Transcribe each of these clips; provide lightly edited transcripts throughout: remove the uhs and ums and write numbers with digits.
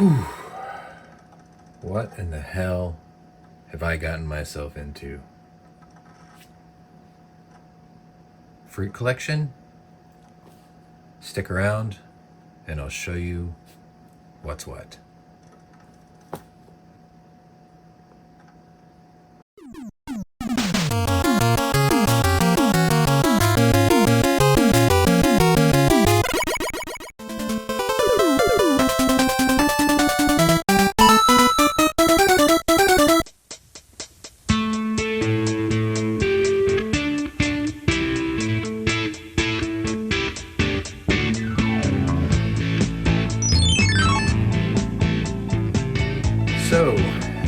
Whew. What in the hell have I gotten myself into? Fruit collection? Stick around and I'll show you what's what. So,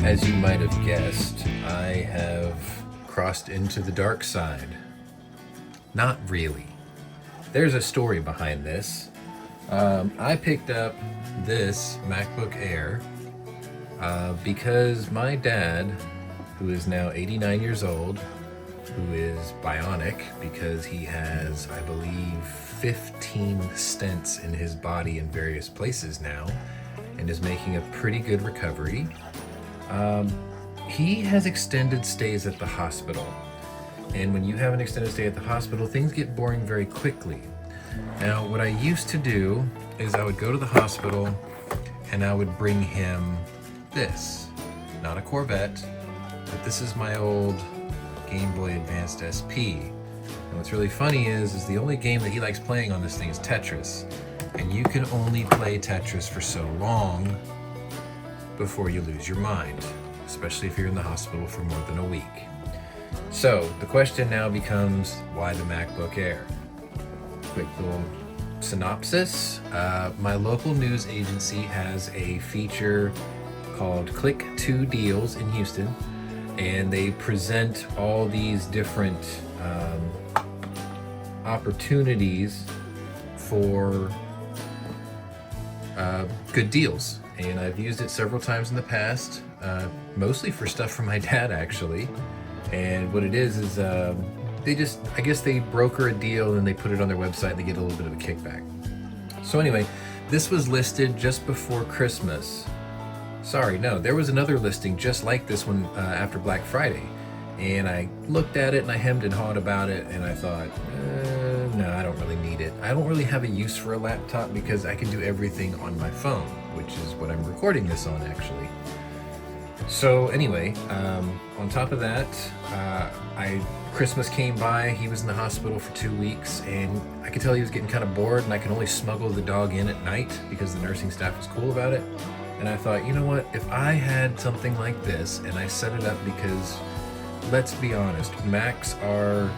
as you might have guessed, I have crossed into the dark side. Not really. There's a story behind this. I picked up this MacBook Air because my dad, who is now 89 years old, who is bionic because he has, I believe, 15 stents in his body in various places now, and is making a pretty good recovery. He has extended stays at the hospital. And when you have an extended stay at the hospital, things get boring very quickly. Now, what I used to do is I would go to the hospital and I would bring him this. Not a Corvette, but this is my old Game Boy Advanced SP. And what's really funny is the only game that he likes playing on this thing is Tetris. And you can only play Tetris for so long before you lose your mind, especially if you're in the hospital for more than a week. So the question now becomes, why the MacBook Air? Quick little synopsis. My local news agency has a feature called Click 2 Deals in Houston, and they present all these different opportunities for good deals, and I've used it several times in the past, mostly for stuff for my dad actually. And what it is I guess they broker a deal and they put it on their website and they get a little bit of a kickback. So anyway, this was listed just before Christmas. Sorry, no, there was another listing just like this one after Black Friday, and I looked at it and I hemmed and hawed about it, and I thought, no, I don't really need it. I don't really have a use for a laptop because I can do everything on my phone, which is what I'm recording this on actually. So anyway, on top of that, Christmas came by, he was in the hospital for 2 weeks, and I could tell he was getting kind of bored, and I could only smuggle the dog in at night because the nursing staff was cool about it. And I thought, you know what, if I had something like this, and I set it up because, let's be honest, Macs are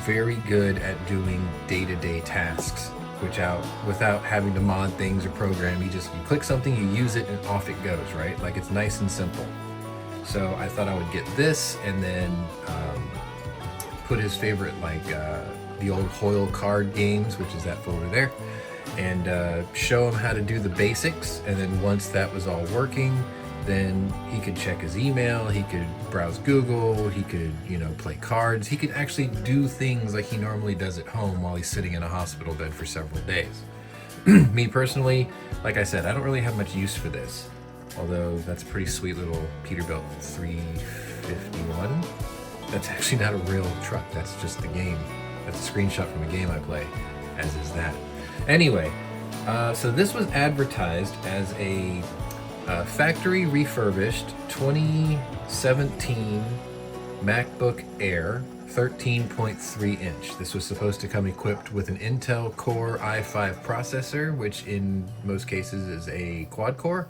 very good at doing day-to-day tasks, without having to mod things or program. You click something, you use it, and off it goes, right? Like, it's nice and simple. So I thought I would get this, and then put his favorite, like the old Hoyle card games, which is that folder there, and show him how to do the basics. And then once that was all working, then he could check his email, he could browse Google, he could, play cards. He could actually do things like he normally does at home while he's sitting in a hospital bed for several days. Me personally, like I said, I don't really have much use for this, although that's a pretty sweet little Peterbilt 351. That's actually not a real truck, that's just the game. That's a screenshot from a game I play, as is that. Anyway, so this was advertised as a factory refurbished 2017 MacBook Air 13.3 inch. This was supposed to come equipped with an Intel Core i5 processor, which in most cases is a quad core,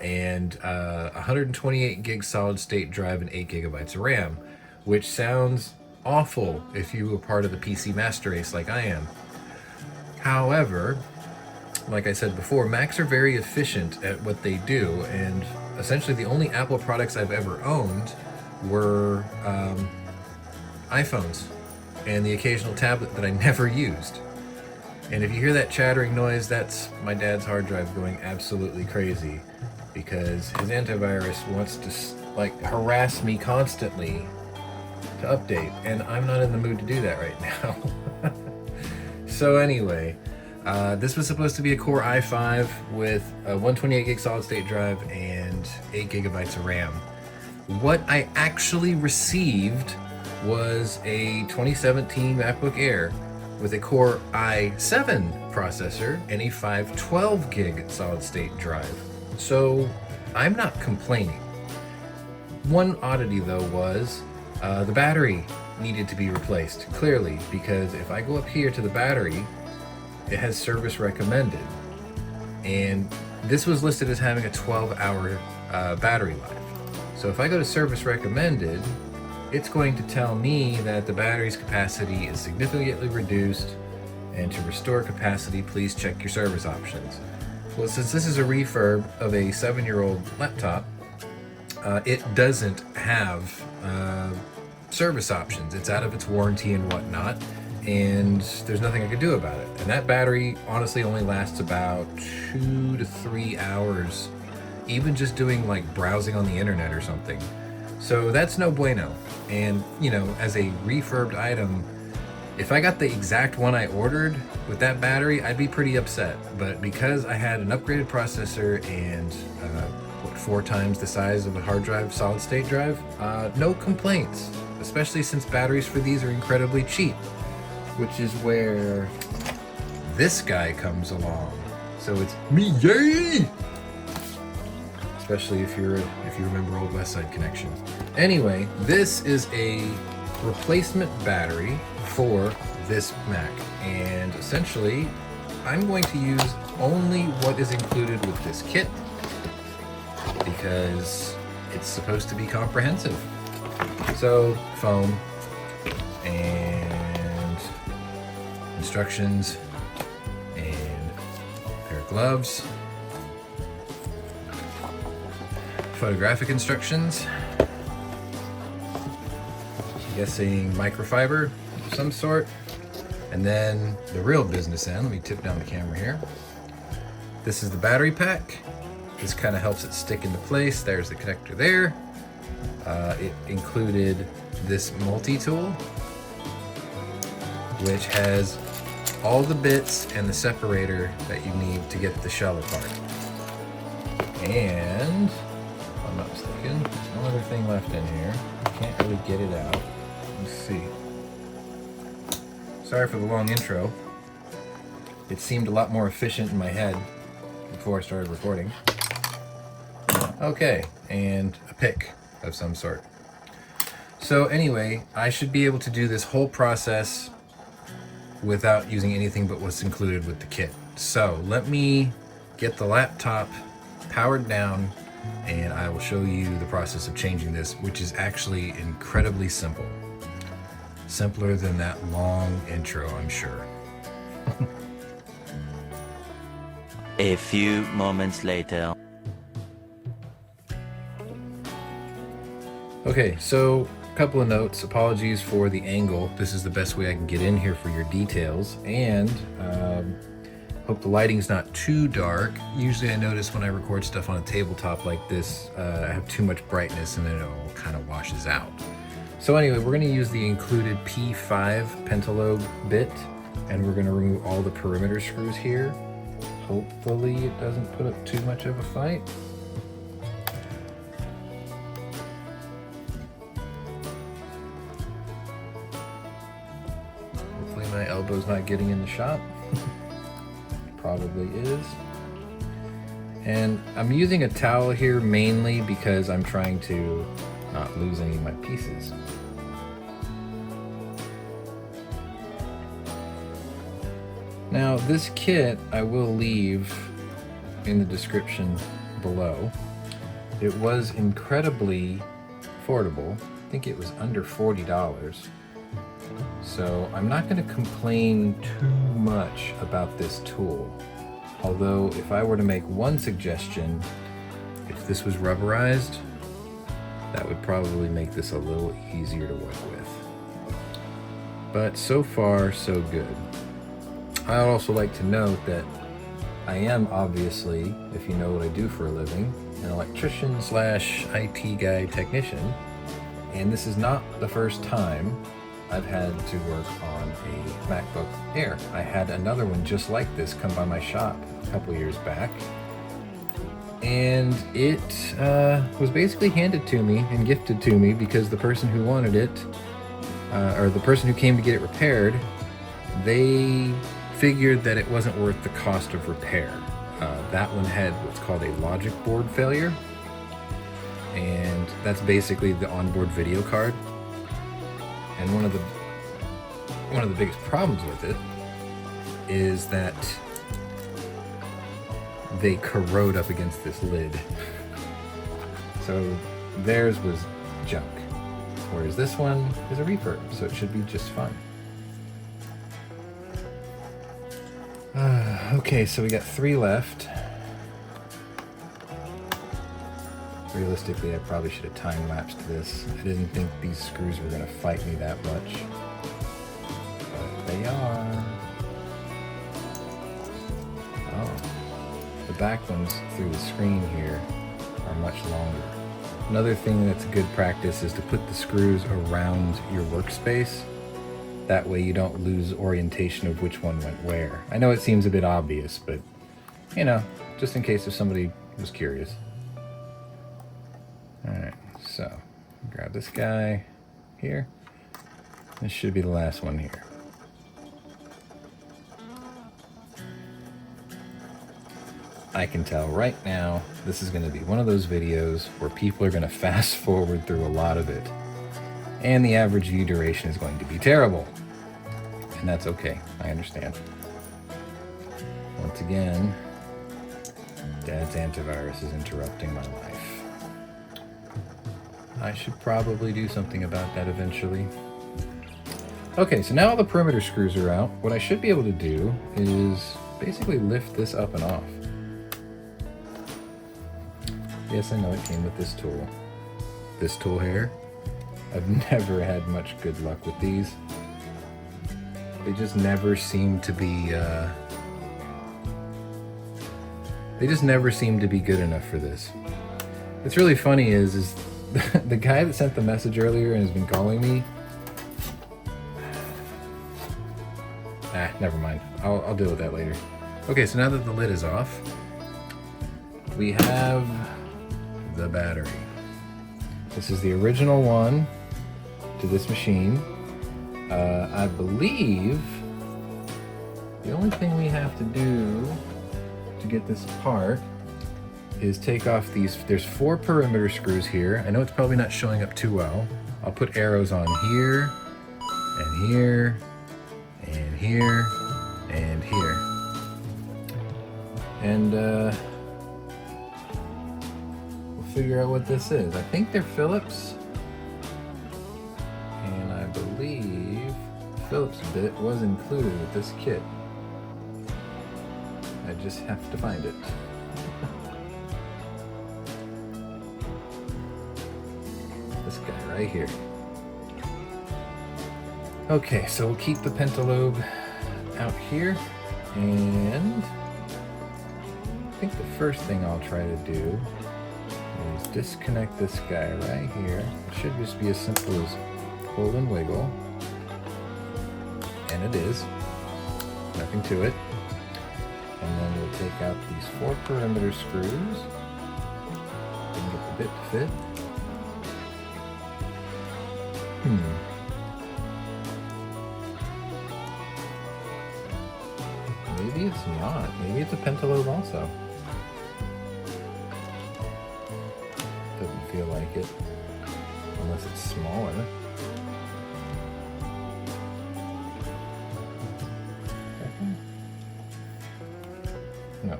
and 128 gig solid state drive and 8 gigabytes of RAM, which sounds awful if you were part of the PC master race like I am. However, like I said before, Macs are very efficient at what they do, and essentially the only Apple products I've ever owned were iPhones and the occasional tablet that I never used. And if you hear that chattering noise, that's my dad's hard drive going absolutely crazy because his antivirus wants to harass me constantly to update, and I'm not in the mood to do that right now. So anyway, This was supposed to be a Core i5 with a 128 gig solid state drive and 8 gigabytes of RAM. What I actually received was a 2017 MacBook Air with a Core i7 processor and a 512 gig solid state drive. So I'm not complaining. One oddity though was the battery needed to be replaced, clearly, because if I go up here to the battery, it has service recommended. And this was listed as having a 12-hour battery life. So if I go to service recommended, it's going to tell me that the battery's capacity is significantly reduced, and to restore capacity, please check your service options. Well, since this is a refurb of a 7-year-old laptop, it doesn't have service options. It's out of its warranty and whatnot, and there's nothing I could do about it. And that battery honestly only lasts about 2 to 3 hours, even just doing like browsing on the internet or something. So that's no bueno. And you know, as a refurbed item, if I got the exact one I ordered with that battery, I'd be pretty upset. But because I had an upgraded processor and 4 times the size of a hard drive, solid state drive, no complaints, especially since batteries for these are incredibly cheap, which is where this guy comes along. So it's me, yay! Especially if you remember old West Side Connection. Anyway, this is a replacement battery for this Mac, and essentially I'm going to use only what is included with this kit because it's supposed to be comprehensive. So foam and instructions and a pair of gloves, photographic instructions, I'm guessing microfiber of some sort, and then the real business end. Let me tip down the camera here. This is the battery pack. This kind of helps it stick into place. There's the connector there. It included this multi-tool, which has all the bits and the separator that you need to get the shell apart. And if I'm not mistaken, there's one other thing left in here. I can't really get it out. Let's see. Sorry for the long intro. It seemed a lot more efficient in my head before I started recording. Okay, and a pick of some sort. So anyway, I should be able to do this whole process without using anything but what's included with the kit. So let me get the laptop powered down and I will show you the process of changing this, which is actually incredibly simple. Simpler than that long intro, I'm sure. A few moments later. Okay, so a couple of notes. Apologies for the angle. This is the best way I can get in here for your details, and hope the lighting's not too dark. Usually I notice when I record stuff on a tabletop like this, I have too much brightness and then it all kind of washes out. So anyway, we're going to use the included P5 pentalobe bit, and we're going to remove all the perimeter screws here. Hopefully it doesn't put up too much of a fight. Hopefully my elbow's not getting in the shot. Probably is. And I'm using a towel here mainly because I'm trying to not lose any of my pieces. Now this kit I will leave in the description below. It was incredibly affordable. I think it was under $40. So I'm not going to complain too much about this tool. Although if I were to make one suggestion, if this was rubberized, that would probably make this a little easier to work with. But so far, so good. I'd also like to note that I am obviously, if you know what I do for a living, an electrician / IT guy technician, and this is not the first time I've had to work on a MacBook Air. I had another one just like this come by my shop a couple years back, and it was basically handed to me and gifted to me because the person who wanted it, or the person who came to get it repaired, they figured that it wasn't worth the cost of repair. That one had what's called a logic board failure, and that's basically the onboard video card. And one of the biggest problems with it is that they corrode up against this lid. So theirs was junk, whereas this one is a refurb, so it should be just fine. Okay, so we got 3 left. Realistically, I probably should have time-lapsed this. I didn't think these screws were going to fight me that much. But they are. Oh. The back ones through the screen here are much longer. Another thing that's good practice is to put the screws around your workspace. That way you don't lose orientation of which one went where. I know it seems a bit obvious, but, you know, just in case if somebody was curious. Alright, so grab this guy here. This should be the last one here. I can tell right now this is going to be one of those videos where people are going to fast forward through a lot of it. And the average view duration is going to be terrible. And that's okay, I understand. Once again, Dad's antivirus is interrupting my life. I should probably do something about that eventually. Okay, so now all the perimeter screws are out. What I should be able to do is basically lift this up and off. Yes, I know it came with this tool. This tool here. I've never had much good luck with these. They just never seem to be, they just never seem to be good enough for this. What's really funny is the guy that sent the message earlier and has been calling me. Never mind. I'll deal with that later. Okay, so now that the lid is off, we have the battery. This is the original one to this machine. I believe the only thing we have to do to get this apart is take off these. There's 4 perimeter screws here. I know it's probably not showing up too well. I'll put arrows on here, and here, and here, and here. And we'll figure out what this is. I think they're Phillips. And I believe Phillips bit was included with this kit. I just have to find it. This guy right here. Okay, so we'll keep the pentalobe out here, and I think the first thing I'll try to do is disconnect this guy right here. It should just be as simple as pull and wiggle, and it is. Nothing to it. And then we'll take out these 4 perimeter screws and get the bit to fit. Maybe it's not. Maybe it's a pentalobe also. Doesn't feel like it, unless it's smaller. No.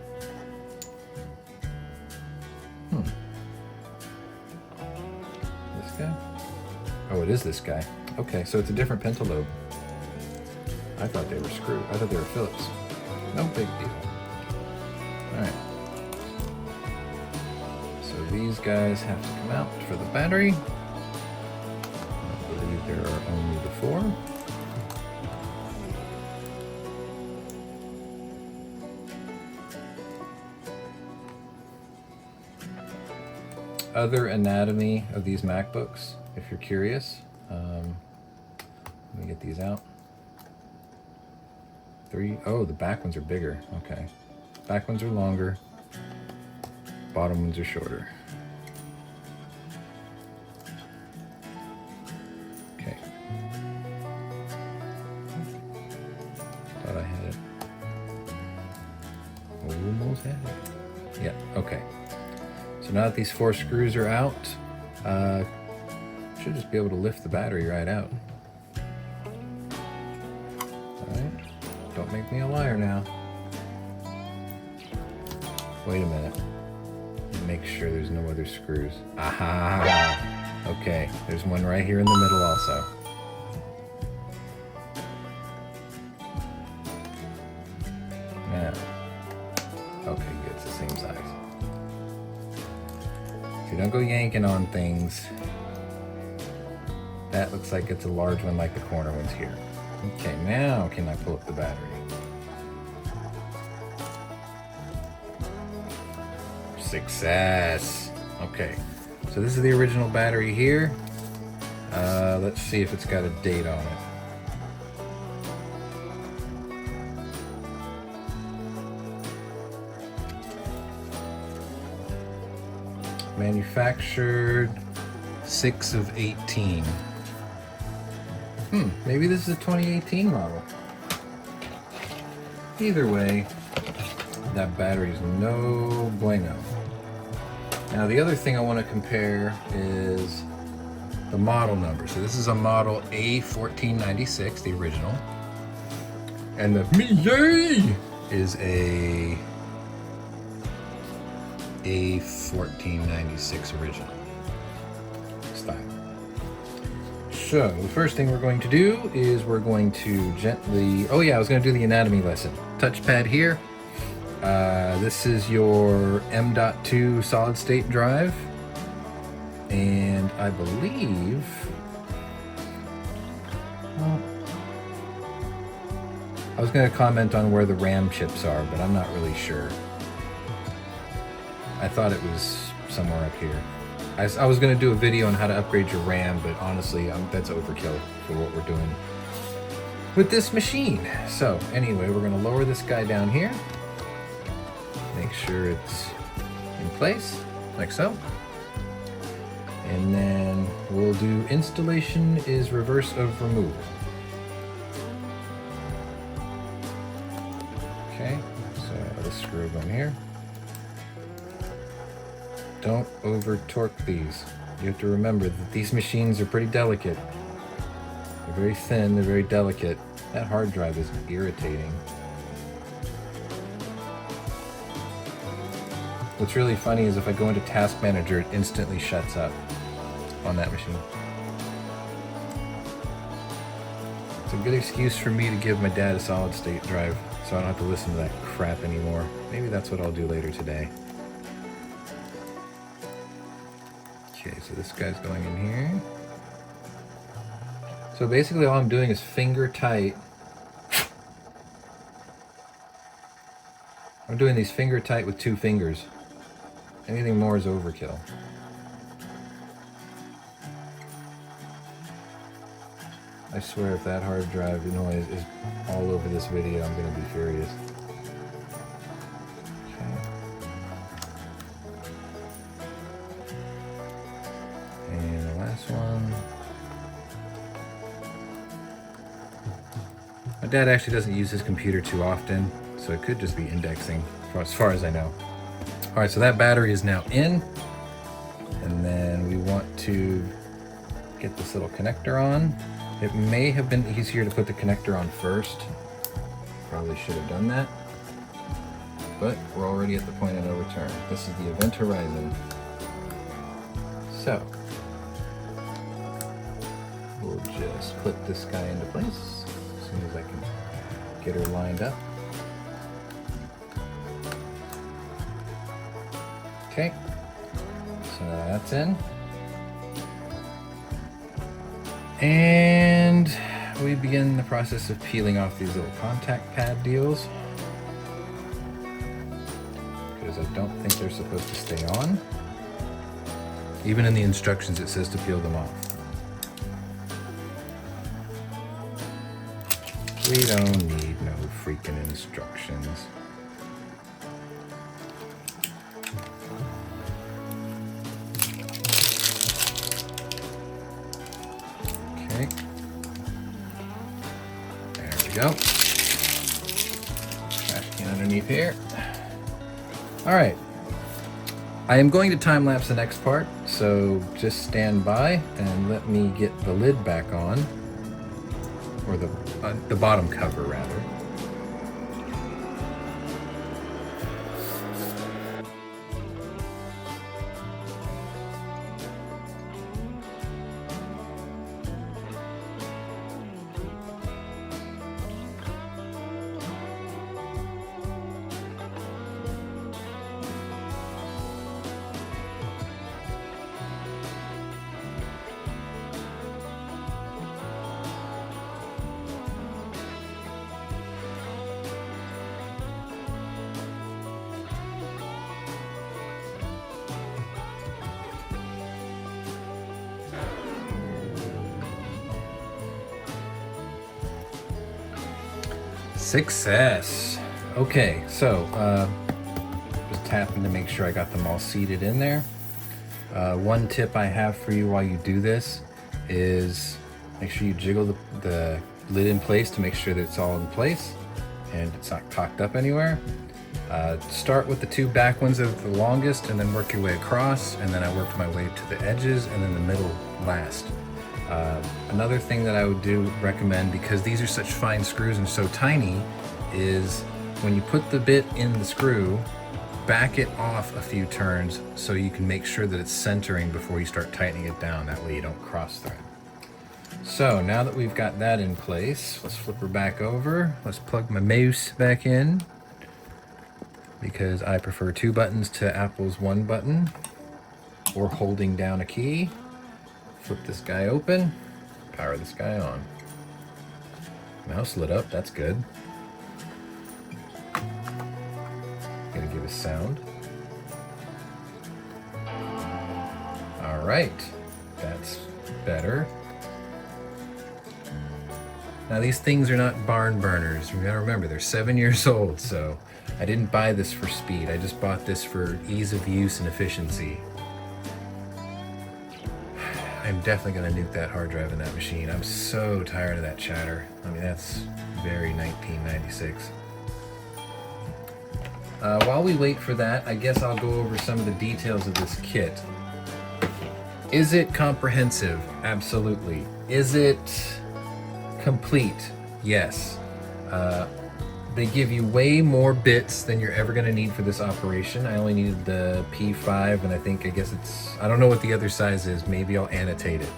This guy? Oh, it is this guy. Okay, so it's a different pentalobe. I thought they were screwed. I thought they were Phillips. No big deal. Alright. So these guys have to come out for the battery. I believe there are only the 4. Other anatomy of these MacBooks, if you're curious. Let me get these out. 3. Oh, the back ones are bigger. Okay. Back ones are longer. Bottom ones are shorter. Okay. Thought I had it. Almost had it. Yeah, okay. So now that these 4 screws are out, should just be able to lift the battery right out. Alright, don't make me a liar now. Wait a minute. Make sure there's no other screws. Aha! Okay, there's one right here in the middle also. Now, okay, good, it's the same size. So don't go yanking on things. That looks like it's a large one like the corner ones here. Okay, now can I pull up the battery? Success! Okay, so this is the original battery here. Let's see if it's got a date on it. Manufactured 6 of 18. Maybe this is a 2018 model. Either way, that battery is no bueno. Now the other thing I want to compare is the model number. So this is a model A1496, the original. And the Miyay is a A1496 original style. So the first thing we're going to do is we're going to gently, oh yeah, I was going to do the anatomy lesson. Touchpad here. This is your M.2 solid state drive. And I believe, well, I was going to comment on where the RAM chips are, but I'm not really sure. I thought it was somewhere up here. I was going to do a video on how to upgrade your RAM, but honestly, that's overkill for what we're doing with this machine. So anyway, we're going to lower this guy down here. Make sure it's in place, like so. And then we'll do installation is reverse of removal. Okay, so let's screw it on here. Don't over torque these. You have to remember that these machines are pretty delicate. They're very thin, they're very delicate. That hard drive is irritating. What's really funny is if I go into Task Manager, it instantly shuts up on that machine. It's a good excuse for me to give my dad a solid state drive so I don't have to listen to that crap anymore. Maybe that's what I'll do later today. Okay, so this guy's going in here. So basically all I'm doing is finger tight. I'm doing these finger tight with 2 fingers. Anything more is overkill. I swear if that hard drive noise is all over this video, I'm going to be furious. Okay. And the last one. My dad actually doesn't use his computer too often, so it could just be indexing, as far as I know. Alright, so that battery is now in. And then we want to get this little connector on. It may have been easier to put the connector on first. Probably should have done that. But we're already at the point of no return. This is the event horizon. So, we'll just put this guy into place as soon as I can get her lined up. Okay, so now that's in. And we begin the process of peeling off these little contact pad deals, because I don't think they're supposed to stay on. Even in the instructions it says to peel them off. We don't need no freaking instructions. Okay. There we go. Trash can underneath here. All right. I am going to time lapse the next part, so just stand by and let me get the lid back on, or the bottom cover rather. Success. Okay, so just tapping to make sure I got them all seated in there. One tip I have for you while you do this is make sure you jiggle the lid in place to make sure that it's all in place and it's not cocked up anywhere. Start with the two back ones that are the longest and then work your way across, and then I worked my way to the edges and then the middle last. Another thing that I would recommend, because these are such fine screws and so tiny, is when you put the bit in the screw, back it off a few turns so you can make sure that it's centering before you start tightening it down. That way you don't cross thread. So now that we've got that in place, let's flip her back over. Let's plug my mouse back in, because I prefer 2 buttons to Apple's 1 button, or holding down a key. Flip this guy open, power this guy on. Mouse lit up, that's good. Gonna give a sound. All right, that's better. Now these things are not barn burners. We gotta remember, they're 7 years old, so I didn't buy this for speed. I just bought this for ease of use and efficiency. I'm definitely gonna nuke that hard drive in that machine. I'm so tired of that chatter. I mean, that's very 1996. While we wait for that, I guess I'll go over some of the details of this kit. Is it comprehensive? Absolutely. Is it complete? Yes. They give you way more bits than you're ever gonna need for this operation. I only needed the P5, and I guess I don't know what the other size is. Maybe I'll annotate it.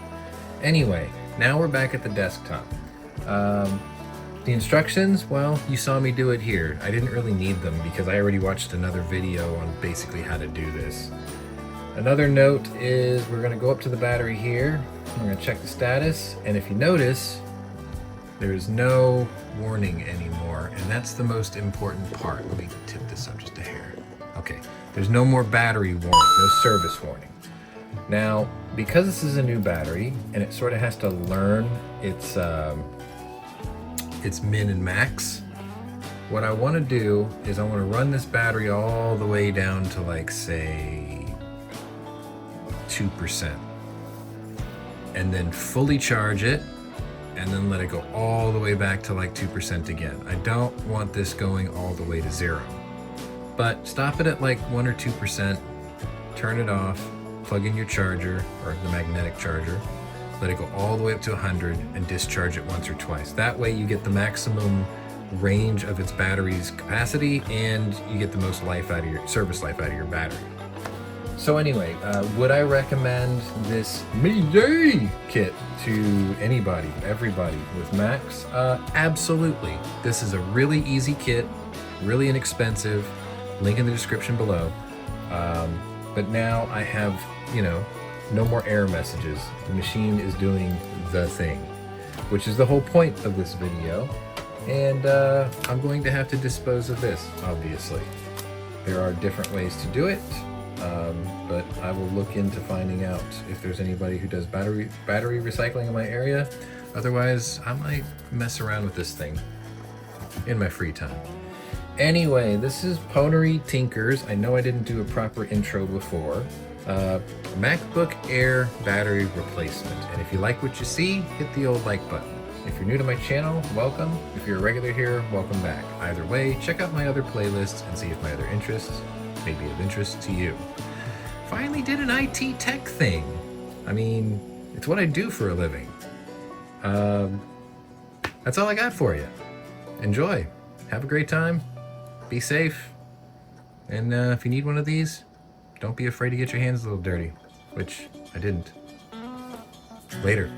Anyway, now we're back at the desktop. The instructions, well, you saw me do it here. I didn't really need them because I already watched another video on basically how to do this. Another note is we're gonna go up to the battery here. We're gonna check the status, and if you notice, there's no warning anymore, and that's the most important part. Let me tip this up just a hair. Okay, there's no more battery warning, no service warning. Now, because this is a new battery, and it sort of has to learn its min and max, what I want to do is I want to run this battery all the way down to, like, say 2%, and then fully charge it, and then let it go all the way back to like 2% again. I don't want this going all the way to 0. But stop it at like 1 or 2%, turn it off, plug in your charger, or the magnetic charger, let it go all the way up to 100, and discharge it once or twice. That way you get the maximum range of its battery's capacity, and you get the most service life out of your battery. So anyway, would I recommend this mini kit to anybody, everybody with Macs? Absolutely. This is a really easy kit, really inexpensive. Link in the description below. But now I have, no more error messages. The machine is doing the thing, which is the whole point of this video. And I'm going to have to dispose of this, obviously. There are different ways to do it. But I will look into finding out if there's anybody who does battery recycling in my area. Otherwise, I might mess around with this thing. in my free time. Anyway, this is Pwnery Tinkers. I know I didn't do a proper intro before. MacBook Air battery replacement. And if you like what you see, hit the old like button. If you're new to my channel, welcome. If you're a regular here, welcome back. Either way, check out my other playlists and see if my other interests may be of interest to you. Finally did an IT tech thing. I mean, it's what I do for a living. That's all I got for you. Enjoy. Have a great time. Be safe. And if you need one of these, don't be afraid to get your hands a little dirty, which I didn't. Later.